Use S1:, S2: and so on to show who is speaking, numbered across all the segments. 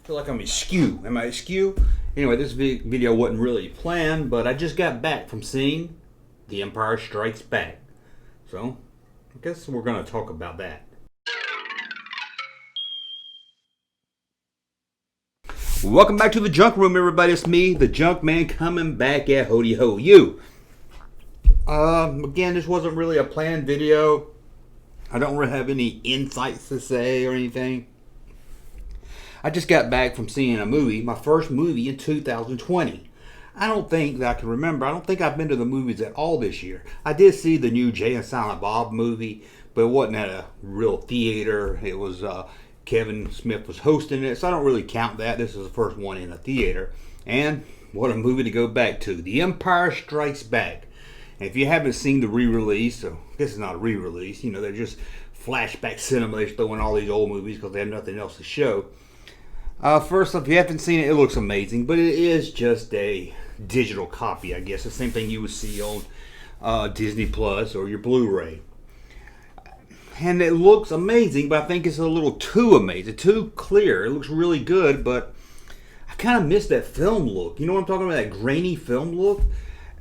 S1: feel like I'm askew. Am I askew? Anyway, this video wasn't really planned, but I just got back from seeing The Empire Strikes Back. So, I guess we're going to talk about that. Welcome back to the Junk Room, everybody. It's me, the Junkman, coming back at Hody Ho You. Again, this wasn't really a planned video. I don't really have any insights to say or anything. I just got back from seeing a movie, my first movie in 2020. I don't think that I can remember. I don't think I've been to the movies at all this year. I did see the new Jay and Silent Bob movie, but it wasn't at a real theater. It was Kevin Smith was hosting it, so I don't really count that. This is the first one in a theater. And what a movie to go back to. The Empire Strikes Back. And if you haven't seen the re-release, so this is not a re-release, you know, they're just flashback cinema. They're throwing all these old movies because they have nothing else to show. First, if you haven't seen it, it looks amazing, but it is just a digital copy, I guess. The same thing you would see on Disney Plus or your Blu-ray. And it looks amazing, but I think it's a little too amazing, too clear. It looks really good, but I kind of miss that film look. You know what I'm talking about, that grainy film look?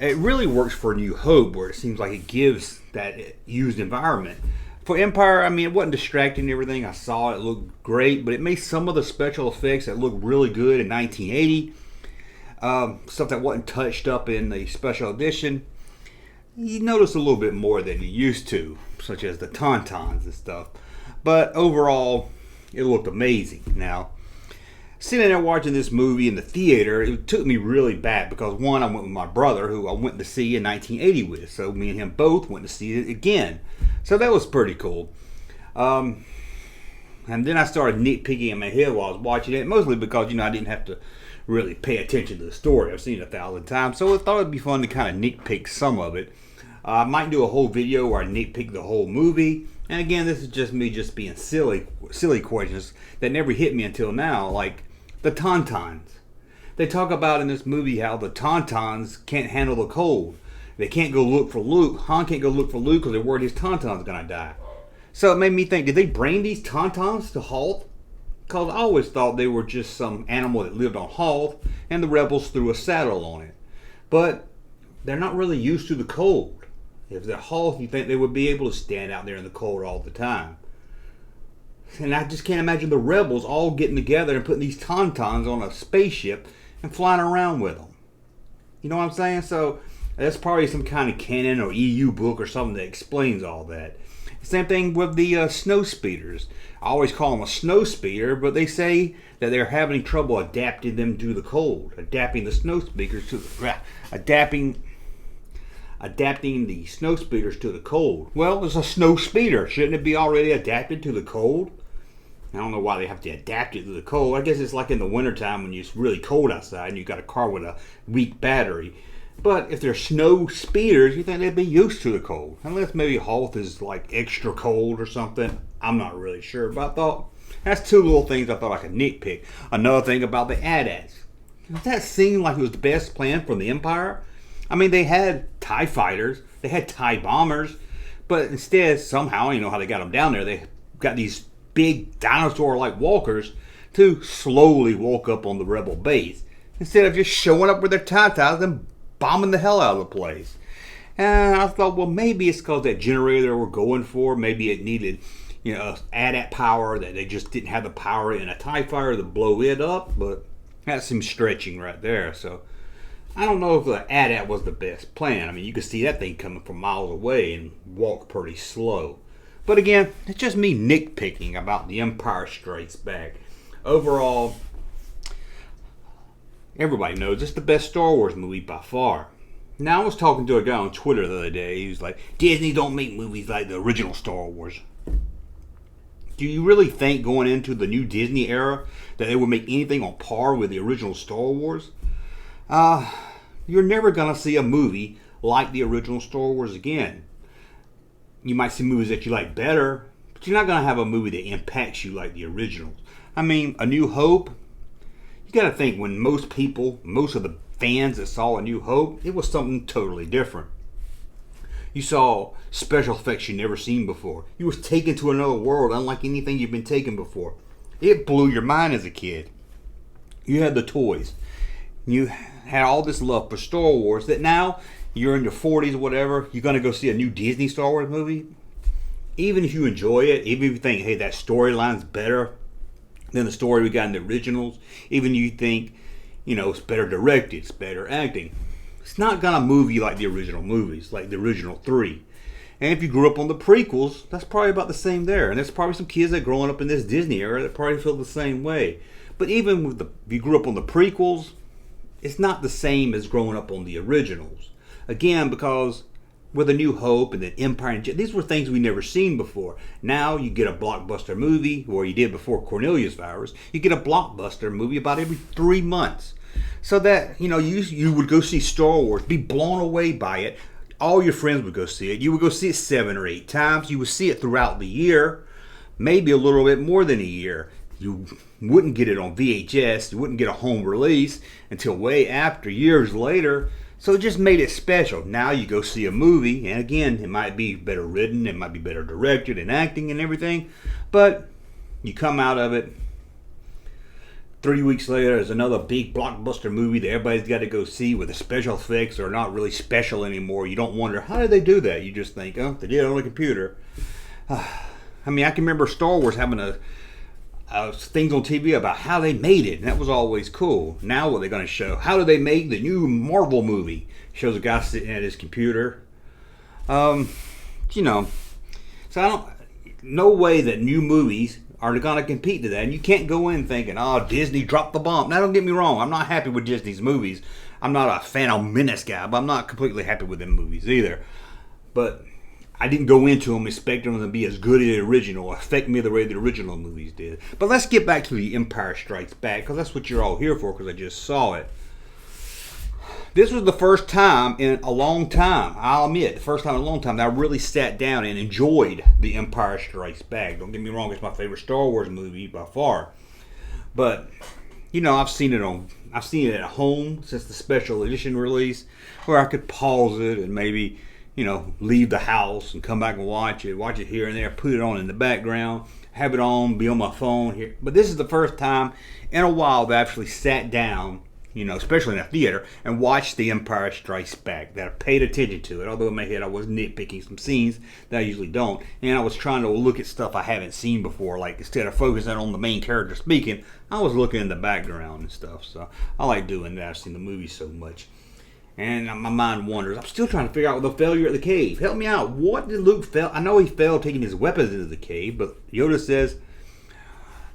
S1: It really works for New Hope, where it seems like it gives that used environment. For Empire, I mean, it wasn't distracting and everything. I saw it looked great, but it made some of the special effects that looked really good in 1980. Stuff that wasn't touched up in the special edition. You notice a little bit more than you used to, such as the tauntauns and stuff. But overall, it looked amazing. Now, sitting there watching this movie in the theater, it took me really back because, one, I went with my brother, who I went to see in 1980 with. So me and him both went to see it again. So that was pretty cool. And then I started nitpicking in my head while I was watching it, mostly because, you know, I didn't have to really pay attention to the story. I've seen it 1,000 times, so I thought it'd be fun to kind of nitpick some of it. I might do a whole video where I nitpick the whole movie. And again, this is just me just being silly questions that never hit me until now, like the tauntauns. They talk about in this movie how the tauntauns can't handle the cold. They can't go look for Luke. Han can't go look for Luke because they're worried his tauntaun's going to die. So it made me think, did they bring these tauntauns to Hoth? Because I always thought they were just some animal that lived on Hoth and the rebels threw a saddle on it. But they're not really used to the cold. If they're Hoth, you think they would be able to stand out there in the cold all the time. And I just can't imagine the rebels all getting together and putting these tauntauns on a spaceship and flying around with them. You know what I'm saying? So that's probably some kind of canon or EU book or something that explains all that. Same thing with the snow speeders. I always call them a snow speeder, but they say that they're having trouble adapting them to the cold, adapting the snow speeders to the adapting the snow speeders to the cold. Well, it's a snow speeder. Shouldn't it be already adapted to the cold? I don't know why they have to adapt it to the cold. I guess it's like in the wintertime when it's really cold outside and you've got a car with a weak battery. But if they're snow speeders, you think they'd be used to the cold. Unless maybe Hoth is like extra cold or something. I'm not really sure. But I thought, that's two little things I thought I could nitpick. Another thing about the AT-ATs. Does that seem like it was the best plan from the Empire? I mean, they had TIE fighters. They had TIE bombers. But instead, somehow, you know how they got them down there, they got these big dinosaur-like walkers to slowly walk up on the rebel base. Instead of just showing up with their TIE-TIEs and bombing the hell out of the place. And I thought, well, maybe it's because that generator they were going for, maybe it needed, you know, AT-AT power, that they just didn't have the power in a TIE fighter to blow it up, but that seems stretching right there. So I don't know if the AT-AT was the best plan. I mean, you could see that thing coming from miles away and walk pretty slow. But again, it's just me nitpicking about The Empire Strikes Back. Overall, everybody knows it's the best Star Wars movie by far. Now, I was talking to a guy on Twitter the other day. He was like, Disney don't make movies like the original Star Wars. Do you really think going into the new Disney era that they would make anything on par with the original Star Wars? You're never going to see a movie like the original Star Wars again. You might see movies that you like better, but you're not going to have a movie that impacts you like the originals. I mean, A New Hope, you got to think, when most people, most of the fans that saw A New Hope, it was something totally different. You saw special effects you never seen before. You was taken to another world unlike anything you've been taken before. It blew your mind as a kid. You had the toys. You had all this love for Star Wars that now you're in your 40s or whatever, you're going to go see a new Disney Star Wars movie. Even if you enjoy it, even if you think, hey, that storyline's better than the story we got in the originals, even if you think, it's better directed, it's better acting, it's not going to move you like the original movies, like the original three. And if you grew up on the prequels, that's probably about the same there. And there's probably some kids that growing up in this Disney era that probably feel the same way. But even with if you grew up on the prequels, it's not the same as growing up on the originals. Again, because with A New Hope and then Empire, and these were things we never seen before. Now you get a blockbuster movie, or you did before Cornelius virus, you get a blockbuster movie about every 3 months. So that, you would go see Star Wars, be blown away by it. All your friends would go see it. You would go see it 7 or 8 times. You would see it throughout the year, maybe a little bit more than a year. You wouldn't get it on VHS. You wouldn't get a home release until way after, years later. So it just made it special. Now you go see a movie, and again, it might be better written, it might be better directed and acting and everything, but you come out of it, 3 weeks later, there's another big blockbuster movie that everybody's got to go see where the special effects are not really special anymore. You don't wonder, how did they do that? You just think, oh, they did it on a computer. I can remember Star Wars having things on TV about how they made it, and that was always cool. Now what are they going to show? How do they make the new Marvel movie? Shows a guy sitting at his computer. So no way that new movies are going to compete to that. And you can't go in thinking, oh, Disney dropped the bomb. Now, don't get me wrong. I'm not happy with Disney's movies. I'm not a Phantom Menace guy, but I'm not completely happy with them movies either. But I didn't go into them expecting them to be as good as the original, affect me the way the original movies did. But let's get back to The Empire Strikes Back, because that's what you're all here for, because I just saw it. This was the first time in a long time, I'll admit, the first time in a long time that I really sat down and enjoyed The Empire Strikes Back. Don't get me wrong, it's my favorite Star Wars movie by far. But, I've seen it at home since the special edition release, where I could pause it and maybe, leave the house and come back and watch it here and there, put it on in the background, have it on, be on my phone here. But this is the first time in a while that I actually sat down, especially in a theater, and watched The Empire Strikes Back, that I paid attention to it. Although in my head I was nitpicking some scenes that I usually don't, and I was trying to look at stuff I haven't seen before, like instead of focusing on the main character speaking, I was looking in the background and stuff. So I like doing that. I've seen the movie so much. And my mind wanders. I'm still trying to figure out the failure at the cave. Help me out. What did Luke fail? I know he failed taking his weapons into the cave, but Yoda says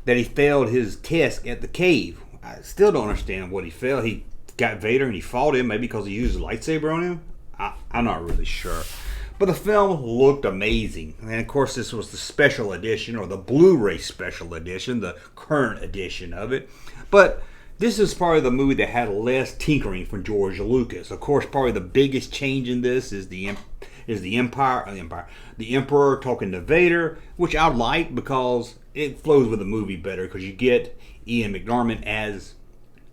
S1: that he failed his test at the cave. I still don't understand what he failed. He got Vader and he fought him, maybe because he used his lightsaber on him. I'm not really sure. But the film looked amazing. And of course, this was the special edition, or the Blu-ray special edition, the current edition of it. But this is probably the movie that had less tinkering from George Lucas. Of course, probably the biggest change in this is the Emperor talking to Vader, which I like because it flows with the movie better, because you get Ian McDiarmid as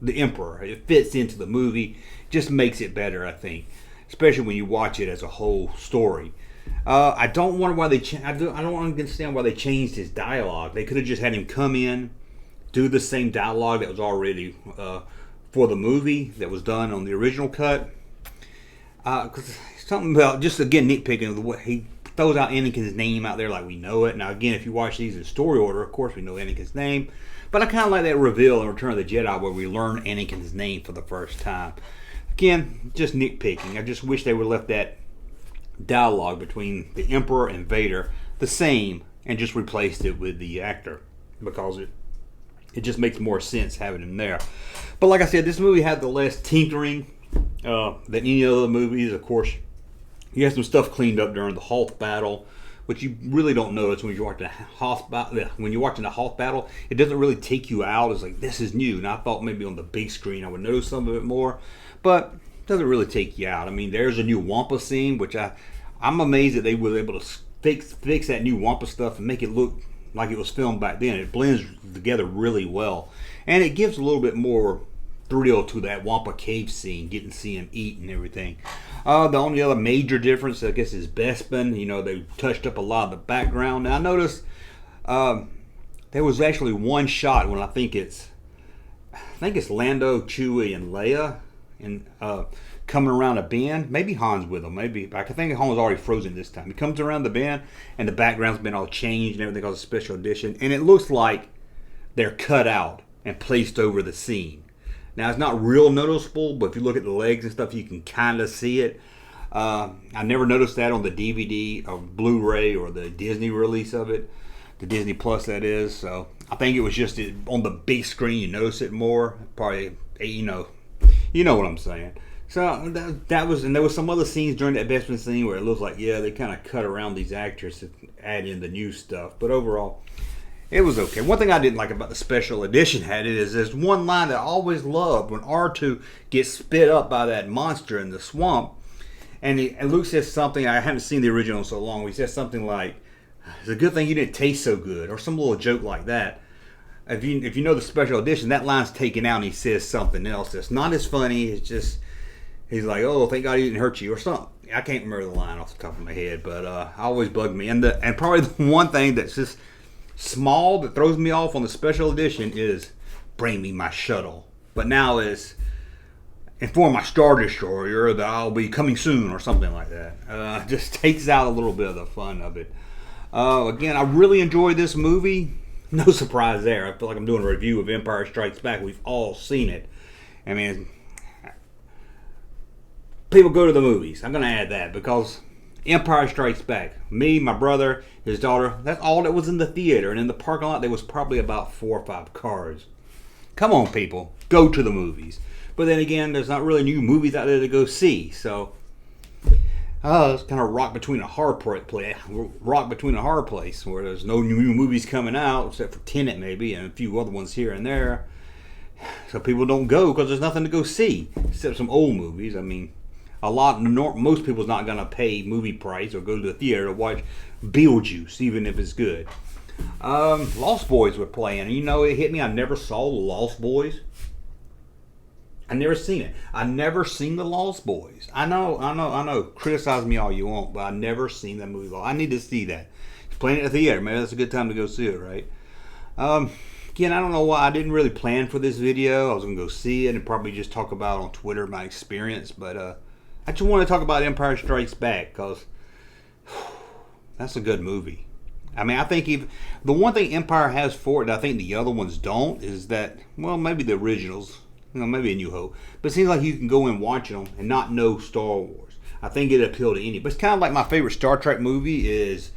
S1: the Emperor. It fits into the movie, just makes it better, I think, especially when you watch it as a whole story. I don't wonder why I don't understand why they changed his dialogue. They could have just had him come in, do the same dialogue that was already for the movie that was done on the original cut. Because something about, just again nitpicking, the way he throws out Anakin's name out there like we know it. Now again, if you watch these in story order, of course we know Anakin's name. But I kind of like that reveal in Return of the Jedi where we learn Anakin's name for the first time. Again, just nitpicking. I just wish they would have left that dialogue between the Emperor and Vader the same and just replaced it with the actor, because it just makes more sense having him there. But like I said, this movie had the less tinkering than any other movies. Of course, you have some stuff cleaned up during the Hoth battle, which you really don't notice when you're watching the Hoth battle. When you're watching the Hoth battle, it doesn't really take you out. It's like, this is new. And I thought maybe on the big screen I would notice some of it more, but it doesn't really take you out. I mean, there's a new Wampa scene, which I'm amazed that they were able to fix that new Wampa stuff and make it look like it was filmed back then. It blends together really well, and it gives a little bit more thrill to that Wampa cave scene, getting to see him eat and everything. The only other major difference, I guess, is Bespin. They touched up a lot of the background. Now I noticed there was actually one shot when I think it's I think it's Lando, Chewie, and Leia, and coming around a bend. Maybe Han's with them. Maybe I think Han was already frozen this time. He comes around the bend, and the background's been all changed and everything called a special edition, and it looks like they're cut out and placed over the scene. Now it's not real noticeable, but if you look at the legs and stuff, you can kind of see it. I never noticed that on the DVD or Blu-ray or the Disney release of it, the Disney Plus that is. So I think it was just on the big screen you notice it more. Probably you know what I'm saying. So that was, and there was some other scenes during that basement scene where it looks like they kind of cut around these actors to add in the new stuff. But overall, it was okay. One thing I didn't like about the special edition is there's one line that I always loved when R2 gets spit up by that monster in the swamp. And Luke says something, I haven't seen the original in so long, he says something like, it's a good thing you didn't taste so good, or some little joke like that. If you know the special edition, that line's taken out and he says something else that's not as funny. It's just, he's like, oh, thank God he didn't hurt you, or something. I can't remember the line off the top of my head, but always bugged me. And probably the one thing that's just small that throws me off on the special edition is bring me my shuttle. But now it's inform my Star Destroyer that I'll be coming soon or something like that. Just takes out a little bit of the fun of it. Again, I really enjoyed this movie. No surprise there. I feel like I'm doing a review of Empire Strikes Back. We've all seen it. I mean, people go to the movies. I'm going to add that because Empire Strikes Back. Me, my brother, his daughter, that's all that was in the theater. And in the parking lot, there was probably about 4 or 5 cars. Come on, people. Go to the movies. But then again, there's not really new movies out there to go see. So, it's kind of rock between a hard place where there's no new movies coming out, except for Tenet maybe, and a few other ones here and there. So people don't go because there's nothing to go see, except some old movies. I mean, most people's not going to pay movie price or go to the theater to watch Beetlejuice, even if it's good. Lost Boys were playing, and it hit me. I never saw Lost Boys. I never seen it. I never seen the Lost Boys. I know. Criticize me all you want, but I never seen that movie. I need to see that. It's playing at the theater. Maybe that's a good time to go see it, right? Again, I don't know why. I didn't really plan for this video. I was going to go see it and probably just talk about on Twitter my experience. But I just want to talk about Empire Strikes Back because that's a good movie. I mean, I think the one thing Empire has for it that I think the other ones don't is that, well, maybe the originals, maybe A New Hope, but it seems like you can go in watching them and not know Star Wars. I think it appealed to any. But it's kind of like my favorite Star Trek movie is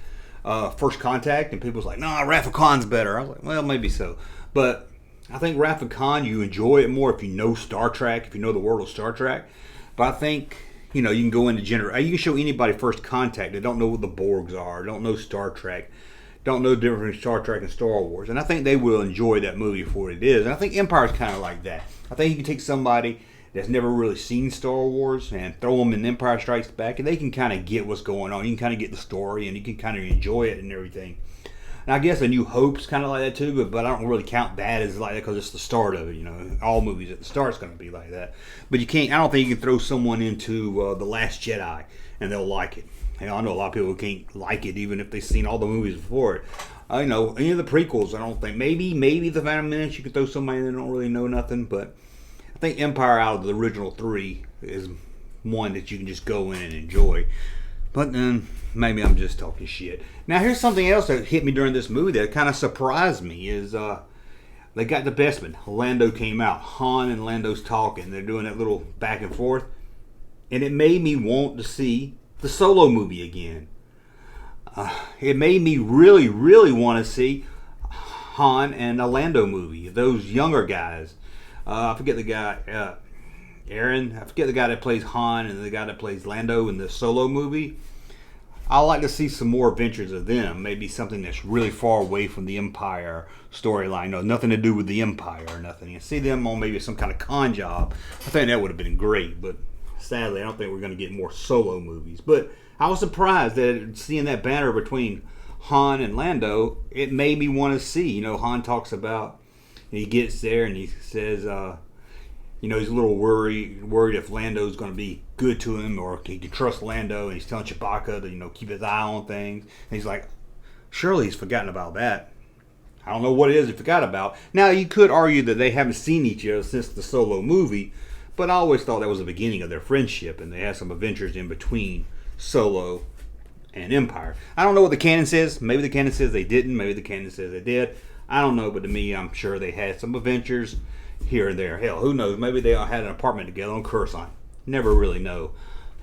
S1: First Contact, and people's like, "No, Wrath of Khan's better." I was like, well, maybe so, but I think Wrath of Khan, you enjoy it more if you know Star Trek, if you know the world of Star Trek. But I think you can go into you can show anybody First Contact that don't know what the Borgs are, don't know Star Trek, don't know the difference between Star Trek and Star Wars, and I think they will enjoy that movie for what it is. And I think Empire's kind of like that. I think you can take somebody that's never really seen Star Wars and throw them in Empire Strikes Back, and they can kind of get what's going on. You can kind of get the story, and you can kind of enjoy it and everything. And I guess A New Hope's kind of like that too, but I don't really count that as like that because it's the start of it. All movies at the start's going to be like that. But you can't. I don't think you can throw someone into The Last Jedi and they'll like it. I know a lot of people can't like it even if they've seen all the movies before it. Any of the prequels, I don't think. Maybe The Phantom Menace, you could throw somebody that don't really know nothing, but I think Empire out of the original 3 is one that you can just go in and enjoy. But then maybe I'm just talking shit. Now here's something else that hit me during this movie that kind of surprised me is they got the Bestman. Lando came out. Han and Lando's talking. They're doing that little back and forth. And it made me want to see the Solo movie again. It made me really, really want to see Han and a Lando movie. Those younger guys. I forget the guy, Aaron. I forget the guy that plays Han and the guy that plays Lando in the Solo movie. I'd like to see some more adventures of them. Maybe something that's really far away from the Empire storyline. Nothing to do with the Empire or nothing. And see them on maybe some kind of con job. I think that would have been great. But sadly, I don't think we're going to get more Solo movies. But I was surprised that seeing that banner between Han and Lando, it made me want to see. Han talks about, he gets there and he says, he's a little worried if Lando's going to be good to him or he can trust Lando. And he's telling Chewbacca to, keep his eye on things. And he's like, surely he's forgotten about that. I don't know what it is they forgot about. Now, you could argue that they haven't seen each other since the Solo movie, but I always thought that was the beginning of their friendship, and they had some adventures in between Solo and Empire. I don't know what the canon says. Maybe the canon says they didn't. Maybe the canon says they did. I don't know, but to me, I'm sure they had some adventures here and there. Hell, who knows? Maybe they all had an apartment together on Coruscant. Never really know.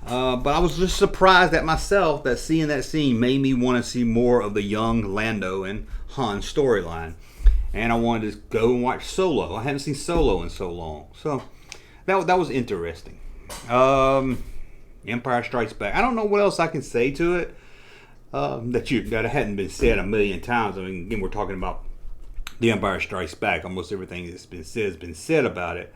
S1: But I was just surprised at myself that seeing that scene made me want to see more of the young Lando and Han storyline. And I wanted to go and watch Solo. I hadn't seen Solo in so long. So that was interesting. Empire Strikes Back. I don't know what else I can say to it that hadn't been said a million times. I mean, again, we're talking about The Empire Strikes Back. Almost everything that's been said has been said about it.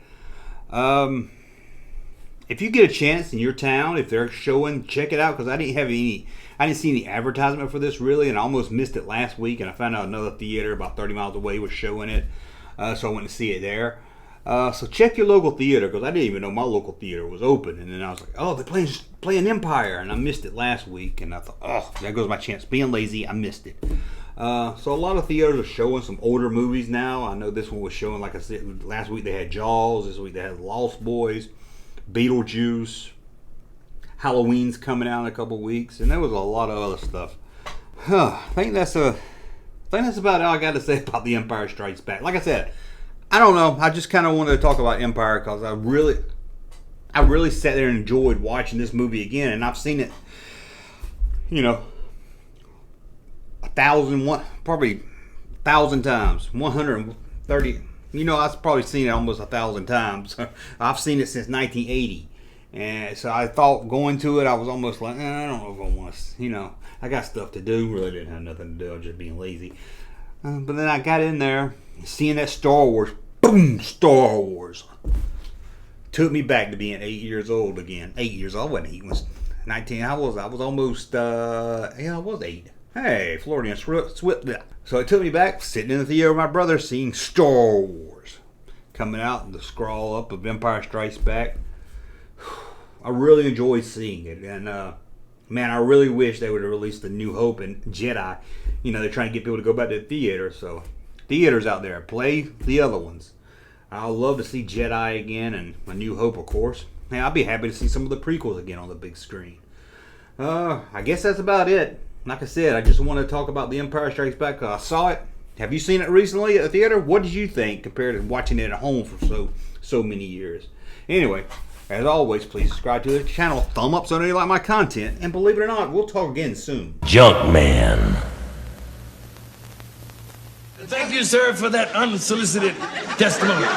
S1: If you get a chance in your town, if they're showing, check it out, because I didn't see any advertisement for this really, and I almost missed it last week, and I found out another theater about 30 miles away was showing it, so I went to see it there. So check your local theater, because I didn't even know my local theater was open, and then I was like, oh, they're playing Empire, and I missed it last week, and I thought, oh, there goes my chance. Being lazy, I missed it. So a lot of theaters are showing some older movies now. I know this one was showing, like I said, last week they had Jaws, this week they had Lost Boys, Beetlejuice, Halloween's coming out in a couple weeks, and there was a lot of other stuff. I think that's about all I got to say about The Empire Strikes Back. Like I said, I don't know. I just kind of wanted to talk about Empire because I really sat there and enjoyed watching this movie again, and I've seen it, 1,000 times, 130. I've probably seen it almost 1,000 times. I've seen it since 1980. And so I thought going to it, I was almost like, I don't know if I want to, I got stuff to do. Really didn't have nothing to do. I was just being lazy. But then I got in there, seeing that Star Wars, boom, Star Wars. Took me back to being 8 years old again. 8 years old. I wasn't 8. I was 19. I was almost, I was 8. Hey, Floridian Swift. So it took me back, sitting in the theater with my brother, seeing Star Wars. Coming out in the scroll up of Empire Strikes Back. I really enjoyed seeing it. And, man, I really wish they would have released The New Hope and Jedi. They're trying to get people to go back to the theater. So, theaters out there, play the other ones. I'd love to see Jedi again and A New Hope, of course. Hey, I'll be happy to see some of the prequels again on the big screen. I guess that's about it. Like I said, I just want to talk about The Empire Strikes Back because I saw it. Have you seen it recently at the theater? What did you think compared to watching it at home for so many years? Anyway, as always, please subscribe to the channel. Thumb up so you like my content. And believe it or not, we'll talk again soon.
S2: Junkman.
S3: Thank you, sir, for that unsolicited testimony.